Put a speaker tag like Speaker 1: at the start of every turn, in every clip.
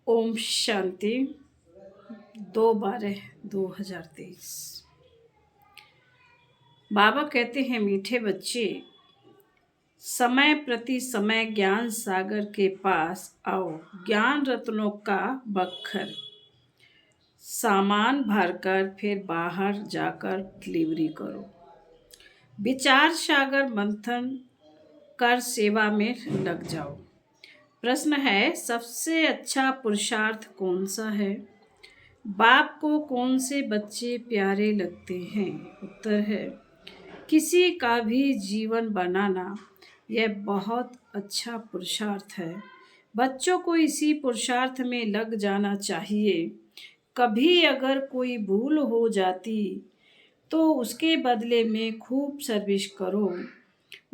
Speaker 1: ओम शांति 2/12/2023। बाबा कहते हैं, मीठे बच्चे, समय प्रति समय ज्ञान सागर के पास आओ। ज्ञान रत्नों का बक्खर सामान भरकर फिर बाहर जाकर डिलीवरी करो। विचार सागर मंथन कर सेवा में लग जाओ। प्रश्न है, सबसे अच्छा पुरुषार्थ कौन सा है? बाप को कौन से बच्चे प्यारे लगते हैं? उत्तर है, किसी का भी जीवन बनाना यह बहुत अच्छा पुरुषार्थ है। बच्चों को इसी पुरुषार्थ में लग जाना चाहिए। कभी अगर कोई भूल हो जाती तो उसके बदले में खूब सर्विस करो,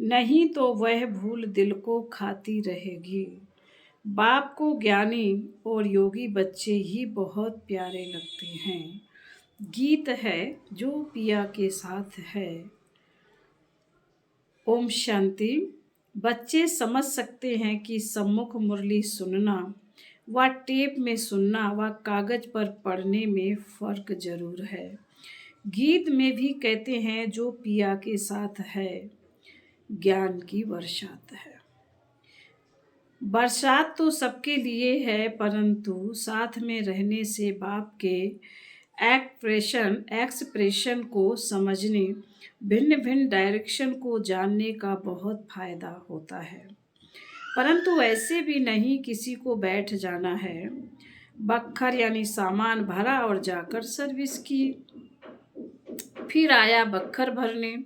Speaker 1: नहीं तो वह भूल दिल को खाती रहेगी। बाप को ज्ञानी और योगी बच्चे ही बहुत प्यारे लगते हैं। गीत है जो पिया के साथ है। ओम शांति। बच्चे समझ सकते हैं कि सम्मुख मुरली सुनना व टेप में सुनना व कागज पर पढ़ने में फर्क जरूर है। गीत में भी कहते हैं, जो पिया के साथ है ज्ञान की बरसात है। बरसात तो सबके लिए है, परंतु साथ में रहने से बाप के एक्सप्रेशन को समझने, भिन्न भिन्न डायरेक्शन को जानने का बहुत फायदा होता है। परंतु ऐसे भी नहीं किसी को बैठ जाना है। बक्खर यानी सामान भरा और जाकर सर्विस की, फिर आया बक्खर भरने।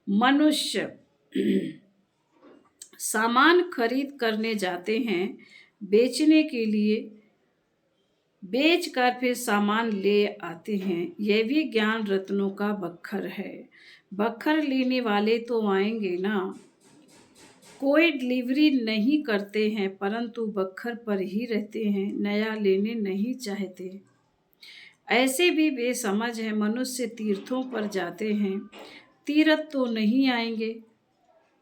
Speaker 1: मनुष्य सामान खरीद करने जाते हैं बेचने के लिए, बेच कर फिर सामान ले आते हैं। यह भी ज्ञान रत्नों का बक्खर है। बक्खर लेने वाले तो आएंगे ना। कोई डिलीवरी नहीं करते हैं, परंतु बक्खर पर ही रहते हैं, नया लेने नहीं चाहते। ऐसे भी बेसमझ है। मनुष्य तीर्थों पर जाते हैं, तीर्थ तो नहीं आएंगे।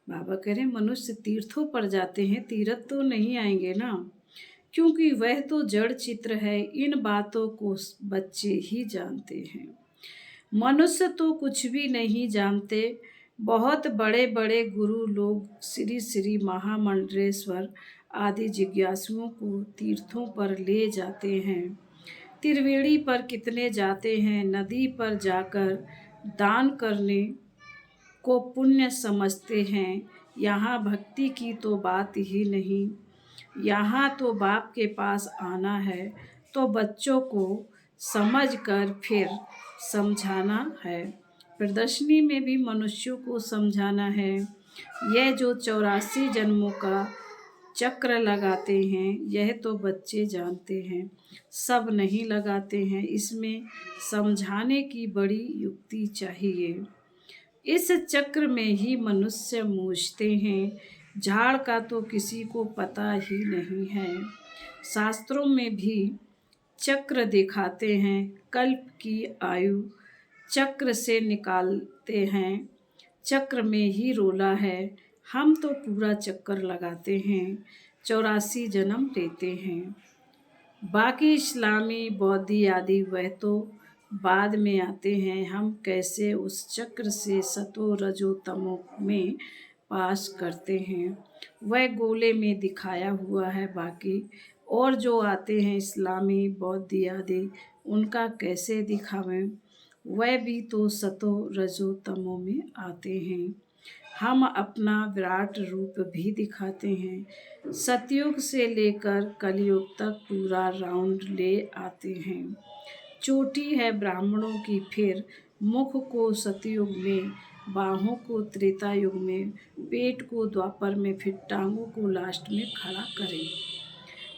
Speaker 1: बाबा कह रहे हैं, मनुष्य तीर्थों पर जाते हैं, तीर्थ तो नहीं आएंगे ना, क्योंकि वह तो जड़ चित्र है। इन बातों को बच्चे ही जानते हैं। मनुष्य तो कुछ भी नहीं जानते। बहुत बड़े बड़े गुरु लोग श्री श्री महामंडलेश्वर आदि जिज्ञासुओं को तीर्थों पर ले जाते हैं। त्रिवेणी पर कितने जाते हैं। नदी पर जाकर दान करने को पुण्य समझते हैं। यहाँ भक्ति की तो बात ही नहीं। यहाँ तो बाप के पास आना है तो बच्चों को समझ कर फिर समझाना है। प्रदर्शनी में भी मनुष्यों को समझाना है। यह जो 84 जन्मों का चक्र लगाते हैं, यह तो बच्चे जानते हैं, सब नहीं लगाते हैं। इसमें समझाने की बड़ी युक्ति चाहिए। इस चक्र में ही मनुष्य मूझते हैं। झाड़ का तो किसी को पता ही नहीं है। शास्त्रों में भी चक्र दिखाते हैं। कल्प की आयु चक्र से निकालते हैं। चक्र में ही रोला है। हम तो पूरा चक्कर लगाते हैं, 84 जन्म लेते हैं। बाकी इस्लामी बौद्धि आदि वह तो बाद में आते हैं। हम कैसे उस चक्र से सतो रजो तमो में पास करते हैं, वह गोले में दिखाया हुआ है। बाकी और जो आते हैं इस्लामी बौद्धि आदि, उनका कैसे दिखावें, वह भी तो सतो रजो तमो में आते हैं। हम अपना विराट रूप भी दिखाते हैं। सतयुग से लेकर कलयुग तक पूरा राउंड ले आते हैं। चोटी है ब्राह्मणों की, फिर मुख को सतयुग में, बाहों को त्रेता युग में, पेट को द्वापर में, फिर टांगों को लास्ट में खड़ा करें।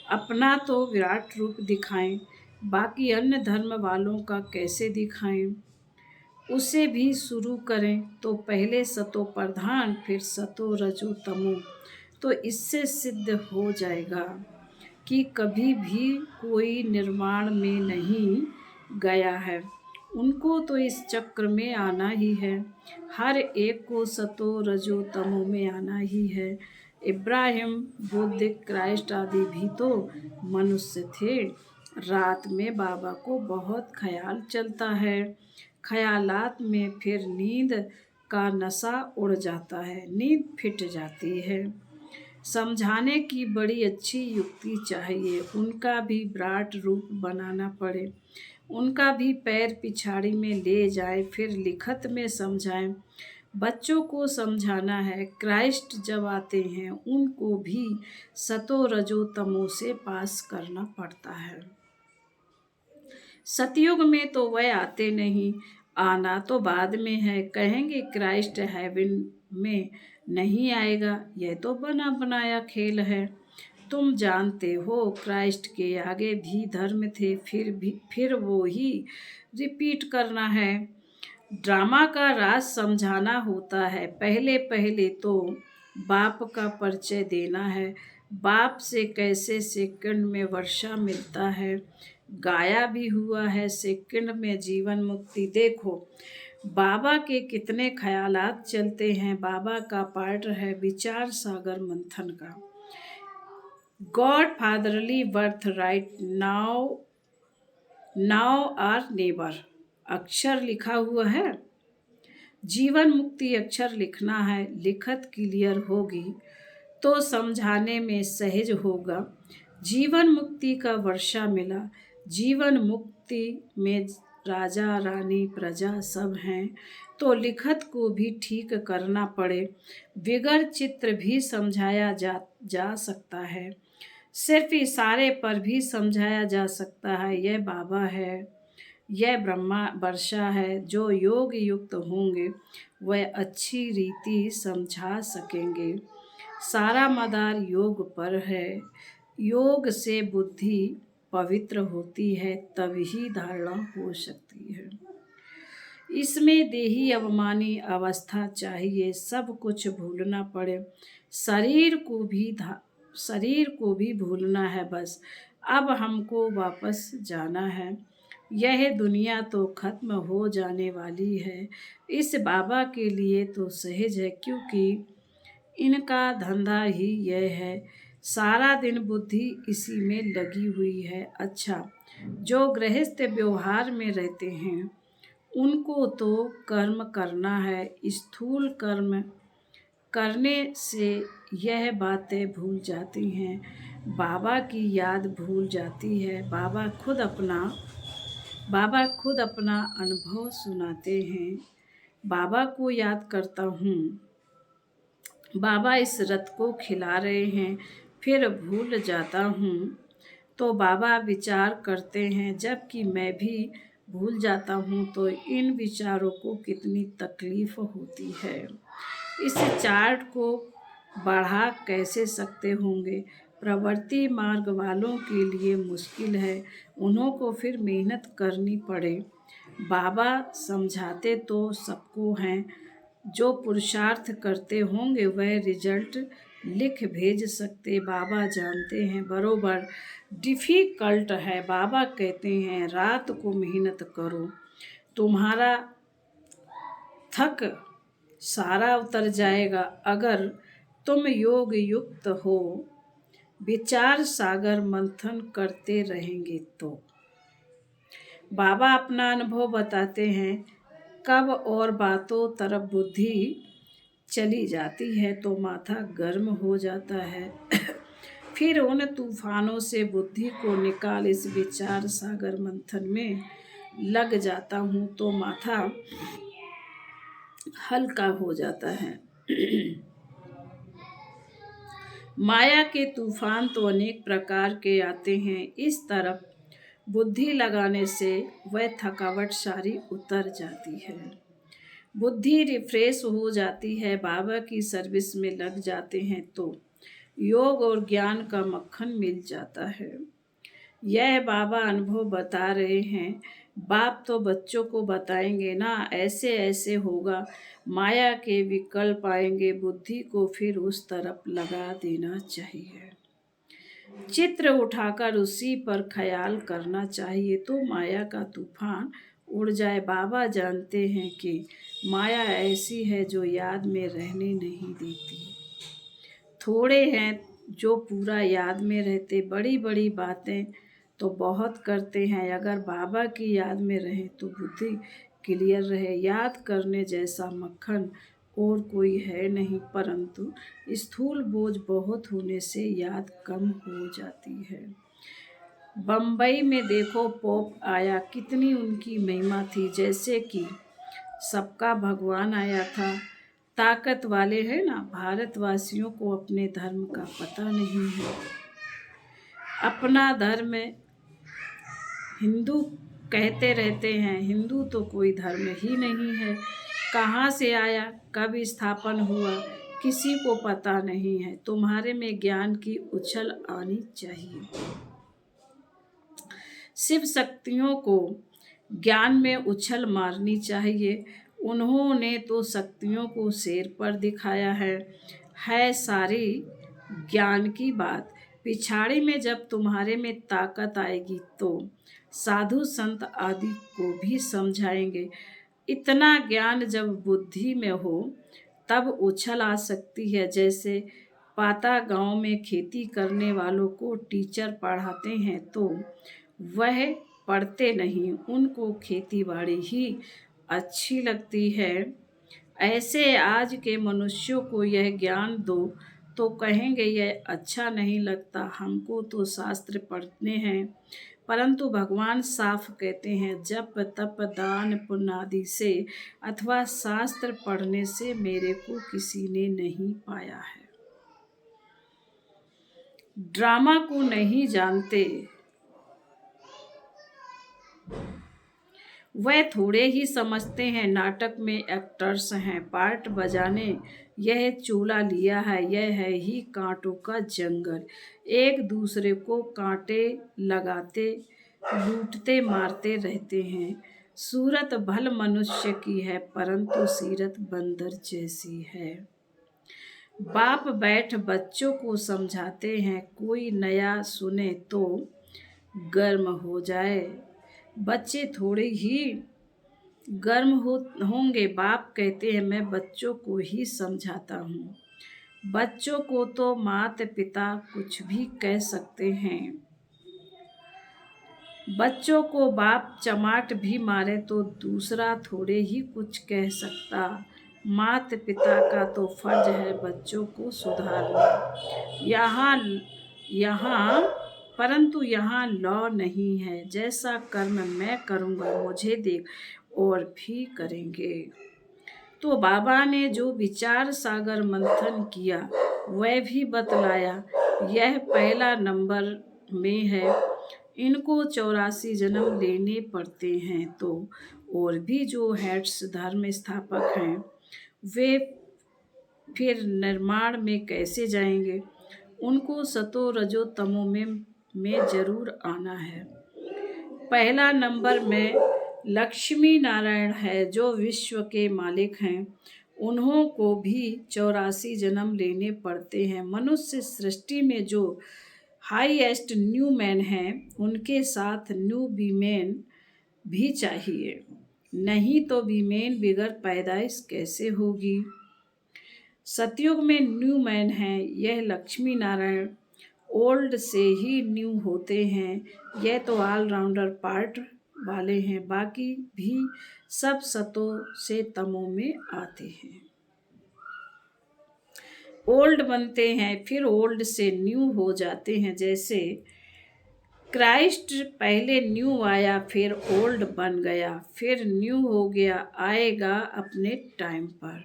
Speaker 1: अपना तो विराट रूप दिखाएं, बाकी अन्य धर्म वालों का कैसे दिखाएं, उसे भी शुरू करें। तो पहले सतो प्रधान, फिर सतो रजो तमो। तो इससे सिद्ध हो जाएगा कि कभी भी कोई निर्माण में नहीं गया है। उनको तो इस चक्र में आना ही है। हर एक को सतो रजो तमो में आना ही है। इब्राहिम, बुद्ध, क्राइस्ट आदि भी तो मनुष्य थे। रात में बाबा को बहुत ख्याल चलता है। ख्यालात में फिर नींद का नशा उड़ जाता है, नींद फिट जाती है। समझाने की बड़ी अच्छी युक्ति चाहिए, उनका भी विराट रूप बनाना पड़े, उनका भी पैर पिछाड़ी में ले जाए, फिर लिखत में समझाएं। बच्चों को समझाना है, क्राइस्ट जब आते हैं उनको भी सतो रजो तमो से पास करना पड़ता है। सतयुग में तो वह आते नहीं, आना तो बाद में है। कहेंगे क्राइस्ट हेवन में नहीं आएगा, यह तो बना बनाया खेल है। तुम जानते हो क्राइस्ट के आगे भी धर्म थे, फिर वो ही रिपीट करना है। ड्रामा का राज समझाना होता है। पहले पहले तो बाप का परिचय देना है। बाप से कैसे सेकंड में वर्षा मिलता है, गाया भी हुआ है सेकंड में जीवन मुक्ति। देखो बाबा के कितने ख्यालात चलते हैं। बाबा का पार्ट है विचार सागर मंथन का। God fatherly birth right now are neighbour अक्षर लिखा हुआ है। जीवन मुक्ति अक्षर लिखना है। लिखत क्लियर होगी तो समझाने में सहज होगा। जीवन मुक्ति का वर्षा मिला। जीवन मुक्ति में राजा रानी प्रजा सब हैं, तो लिखत को भी ठीक करना पड़े। विगर चित्र भी समझाया जा सकता है, सिर्फ इशारे पर भी समझाया जा सकता है। यह बाबा है, यह ब्रह्मा वर्षा है। जो योग युक्त होंगे वह अच्छी रीति समझा सकेंगे। सारा मदार योग पर है। योग से बुद्धि पवित्र होती है, तभी धारणा हो सकती है। इसमें देही अवमानी अवस्था चाहिए, सब कुछ भूलना पड़े। शरीर को भी भूलना है बस। अब हमको वापस जाना है। यह दुनिया तो खत्म हो जाने वाली है। इस बाबा के लिए तो सहज है, क्योंकि इनका धंधा ही यह है। सारा दिन बुद्धि इसी में लगी हुई है। अच्छा, जो गृहस्थ व्यवहार में रहते हैं उनको तो कर्म करना है। स्थूल कर्म करने से यह बातें भूल जाती हैं, बाबा की याद भूल जाती है। बाबा खुद अपना अनुभव सुनाते हैं। बाबा को याद करता हूँ, बाबा इस रथ को खिला रहे हैं, फिर भूल जाता हूँ तो बाबा विचार करते हैं, जबकि मैं भी भूल जाता हूँ। तो इन विचारों को कितनी तकलीफ होती है। इस चार्ट को बढ़ा कैसे सकते होंगे। प्रवृत्ति मार्ग वालों के लिए मुश्किल है, उन्हों को फिर मेहनत करनी पड़े। बाबा समझाते तो सबको हैं, जो पुरुषार्थ करते होंगे वह रिजल्ट लिख भेज सकते। बाबा जानते हैं बरोबर डिफ़िकल्ट है। बाबा कहते हैं रात को मेहनत करो, तुम्हारा थक सारा उतर जाएगा अगर तुम योग युक्त हो। विचार सागर मंथन करते रहेंगे तो। बाबा अपना अनुभव बताते हैं, कब और बातों तरफ बुद्धि चली जाती है तो माथा गर्म हो जाता है। फिर उन तूफानों से बुद्धि को निकाल इस विचार सागर मंथन में लग जाता हूँ तो माथा हल्का हो जाता है। माया के तूफान तो अनेक प्रकार के आते हैं। इस तरफ बुद्धि लगाने से वह थकावट सारी उतर जाती है, बुद्धि रिफ्रेश हो जाती है। बाबा की सर्विस में लग जाते हैं तो योग और ज्ञान का मक्खन मिल जाता है। यह बाबा अनुभव बता रहे हैं। बाप तो बच्चों को बताएंगे ना, ऐसे ऐसे होगा, माया के विकल्प आएंगे। बुद्धि को फिर उस तरफ लगा देना चाहिए। चित्र उठाकर उसी पर ख्याल करना चाहिए तो माया का तूफान उड़ जाए। बाबा जानते हैं कि माया ऐसी है जो याद में रहने नहीं देती। थोड़े हैं जो पूरा याद में रहते, बड़ी बड़ी बातें तो बहुत करते हैं। अगर बाबा की याद में रहे तो बुद्धि क्लियर रहे। याद करने जैसा मक्खन और कोई है नहीं, परंतु स्थूल बोझ बहुत होने से याद कम हो जाती है। बम्बई में देखो पोप आया, कितनी उनकी महिमा थी, जैसे कि सबका भगवान आया था। ताकत वाले हैं ना। भारतवासियों को अपने धर्म का पता नहीं है। अपना धर्म हिंदू कहते रहते हैं, हिंदू तो कोई धर्म ही नहीं है। कहाँ से आया, कब स्थापन हुआ, किसी को पता नहीं है। तुम्हारे में ज्ञान की उछल आनी चाहिए। शिव शक्तियों को ज्ञान में उछल मारनी चाहिए। उन्होंने तो शक्तियों को सिर पर दिखाया है सारी ज्ञान की बात। पिछाड़ी में जब तुम्हारे में ताकत आएगी तो साधु संत आदि को भी समझाएंगे। इतना ज्ञान जब बुद्धि में हो तब उछल आ सकती है। जैसे पाता गांव में खेती करने वालों को टीचर पढ़ाते हैं तो वह पढ़ते नहीं, उनको खेती बाड़ी ही अच्छी लगती है। ऐसे आज के मनुष्यों को यह ज्ञान दो तो कहेंगे यह अच्छा नहीं लगता, हमको तो शास्त्र पढ़ने हैं। परंतु भगवान साफ कहते हैं, जप तप दान पुण्य आदि से अथवा शास्त्र पढ़ने से मेरे को किसी ने नहीं पाया है। ड्रामा को नहीं जानते, वह थोड़े ही समझते हैं। नाटक में एक्टर्स हैं, पार्ट बजाने यह चोला लिया है। यह है ही कांटों का जंगल, एक दूसरे को कांटे लगाते लूटते मारते रहते हैं। सूरत भल मनुष्य की है, परंतु सीरत बंदर जैसी है। बाप बैठ बच्चों को समझाते हैं, कोई नया सुने तो गर्म हो जाए। बच्चे थोड़े ही गर्म होंगे। बाप कहते हैं, मैं बच्चों को ही समझाता हूँ। बच्चों को तो माता पिता कुछ भी कह सकते हैं। बच्चों को बाप चमाट भी मारे तो दूसरा थोड़े ही कुछ कह सकता। माता पिता का तो फर्ज है बच्चों को सुधारना। यहाँ परंतु यहाँ लॉ नहीं है। जैसा कर्म मैं करूँगा मुझे देख और भी करेंगे। तो बाबा ने जो विचार सागर मंथन किया वह भी बतलाया। यह पहला नंबर में है। इनको 84 जन्म लेने पड़ते हैं। तो और भी जो हेड्स धर्म स्थापक हैं वे फिर निर्माण में कैसे जाएंगे। उनको सतो रजो तमो में जरूर आना है। पहला नंबर में लक्ष्मी नारायण है जो विश्व के मालिक हैं। उन्हों को भी 84 जन्म लेने पड़ते हैं। मनुष्य सृष्टि में जो हाईएस्ट न्यू मैन हैं उनके साथ न्यू वीमेन भी चाहिए, नहीं तो वीमेन बिगर पैदाइश कैसे होगी। सतयुग में न्यू मैन है, यह लक्ष्मी नारायण। ओल्ड से ही न्यू होते हैं, यह तो ऑलराउंडर पार्ट वाले हैं। बाकी भी सब सतो से तमो में आते हैं। ओल्ड बनते हैं फिर ओल्ड से न्यू हो जाते हैं। जैसे क्राइस्ट पहले न्यू आया फिर ओल्ड बन गया फिर न्यू हो गया, आएगा अपने टाइम पर।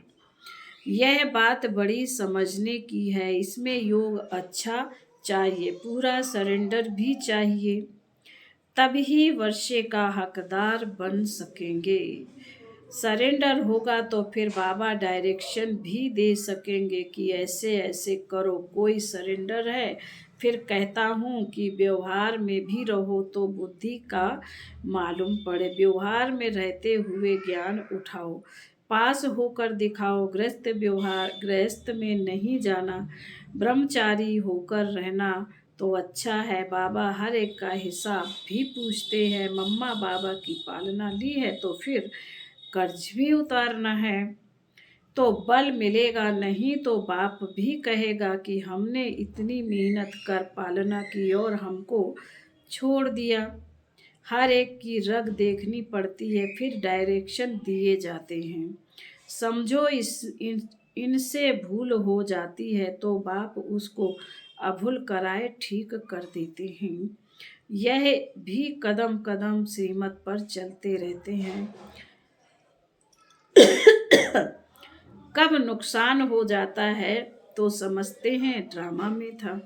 Speaker 1: यह बात बड़ी समझने की है। इसमें योग अच्छा चाहिए, पूरा सरेंडर भी चाहिए, तभी वर्षे का हकदार बन सकेंगे। सरेंडर होगा तो फिर बाबा डायरेक्शन भी दे सकेंगे कि ऐसे ऐसे करो। कोई सरेंडर है फिर कहता हूँ कि व्यवहार में भी रहो तो बुद्धि का मालूम पड़े। व्यवहार में रहते हुए ज्ञान उठाओ, पास होकर दिखाओ। गृहस्थ में नहीं जाना, ब्रह्मचारी होकर रहना तो अच्छा है। बाबा हर एक का हिसाब भी पूछते हैं। मम्मा बाबा की पालना ली है तो फिर कर्ज भी उतारना है। तो बल मिलेगा, नहीं तो बाप भी कहेगा कि हमने इतनी मेहनत कर पालना की और हमको छोड़ दिया। हर एक की रग देखनी पड़ती है, फिर डायरेक्शन दिए जाते हैं। समझो इनसे भूल हो जाती है तो बाप उसको अभूल कराए ठीक कर देते हैं। यह भी कदम कदम श्रीमत पर चलते रहते हैं। कब नुकसान हो जाता है तो समझते हैं ड्रामा में था।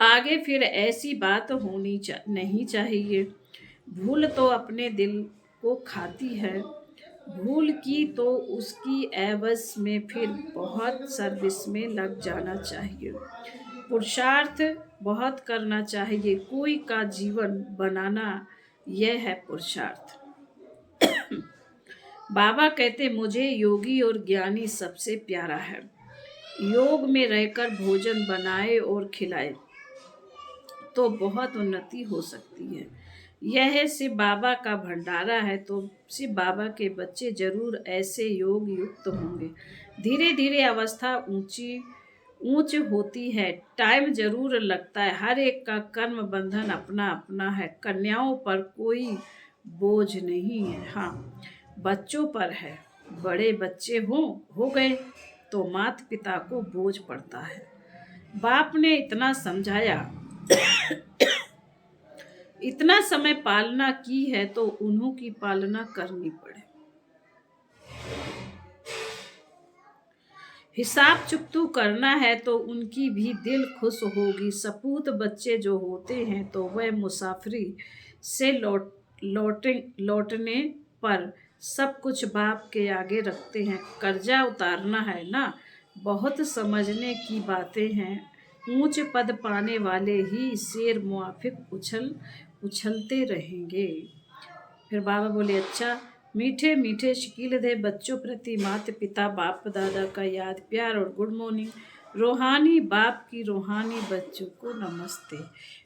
Speaker 1: आगे फिर ऐसी बात नहीं चाहिए। भूल तो अपने दिल को खाती है। भूल की तो उसकी एवज में फिर बहुत सर्विस में लग जाना चाहिए। पुरुषार्थ बहुत करना चाहिए। कोई का जीवन बनाना, यह है पुरुषार्थ। बाबा कहते मुझे योगी और ज्ञानी सबसे प्यारा है। योग में रहकर भोजन बनाए और खिलाए तो बहुत उन्नति हो सकती है। यह शिव बाबा का भंडारा है, तो शिव बाबा के बच्चे जरूर ऐसे योग युक्त होंगे। धीरे धीरे अवस्था ऊंच होती है। टाइम जरूर लगता है। हर एक का कर्म बंधन अपना अपना है। कन्याओं पर कोई बोझ नहीं है, हाँ बच्चों पर है। बड़े बच्चे हो गए तो माता पिता को बोझ पड़ता है। बाप ने इतना समझाया, इतना समय पालना की है तो उन्हों की पालना करनी पड़े। हिसाब चुकतू करना है तो उनकी भी दिल खुश होगी। सपूत बच्चे जो होते हैं तो वह मुसाफरी से लौटने पर सब कुछ बाप के आगे रखते हैं। कर्जा उतारना है ना, बहुत समझने की बातें हैं। ऊंच पद पाने वाले ही शेर मुआफिक उछलते रहेंगे। फिर बाबा बोले, अच्छा मीठे मीठे शकील दे बच्चों प्रति माता पिता बाप दादा का याद प्यार और गुड मॉर्निंग। रूहानी बाप की रूहानी बच्चों को नमस्ते।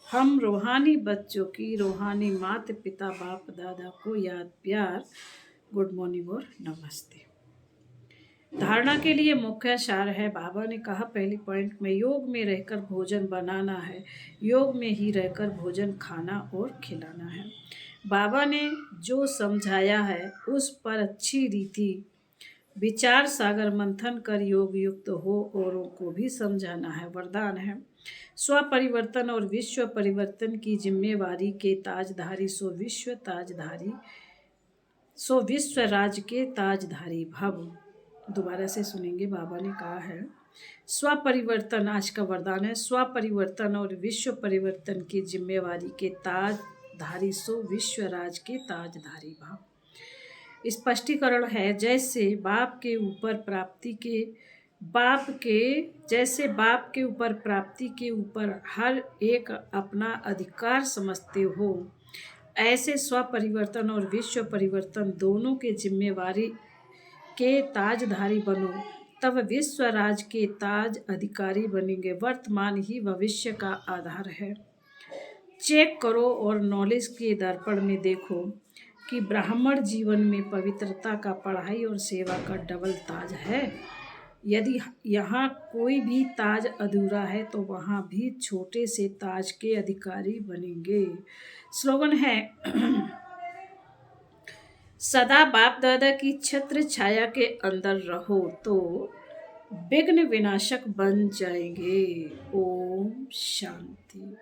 Speaker 1: हम रूहानी बच्चों की रूहानी माता पिता बाप दादा को याद प्यार गुड मॉर्निंग और नमस्ते। धारणा के लिए मुख्य सार है। बाबा ने कहा पहली पॉइंट में योग में रहकर भोजन बनाना है, योग में ही रहकर भोजन खाना और खिलाना है। बाबा ने जो समझाया है उस पर अच्छी रीति विचार सागर मंथन कर योग युक्त हो, औरों को भी समझाना है। वरदान है, स्व परिवर्तन और विश्व परिवर्तन की जिम्मेवारी के ताजधारी सो विश्व राज के ताजधारी भव। दोबारा से सुनेंगे। बाबा ने कहा है स्व परिवर्तन, आज का वरदान है, स्व परिवर्तन और विश्व परिवर्तन की जिम्मेवारी के ताजधारी सो विश्व राज के ताजधारी भाव। स्पष्टीकरण है, जैसे बाप के ऊपर प्राप्ति के ऊपर हर एक अपना अधिकार समझते हो, ऐसे स्व परिवर्तन और विश्व परिवर्तन दोनों के जिम्मेवारी के ताजधारी बनो, तब विश्व राज के ताज अधिकारी बनेंगे। वर्तमान ही भविष्य का आधार है। चेक करो और नॉलेज के दर्पण में देखो कि ब्राह्मण जीवन में पवित्रता का, पढ़ाई और सेवा का डबल ताज है। यदि यहाँ कोई भी ताज अधूरा है तो वहाँ भी छोटे से ताज के अधिकारी बनेंगे। स्लोगन है सदा बाप दादा की छत्र छाया के अंदर रहो तो विघ्न विनाशक बन जाएंगे। ओम शांति।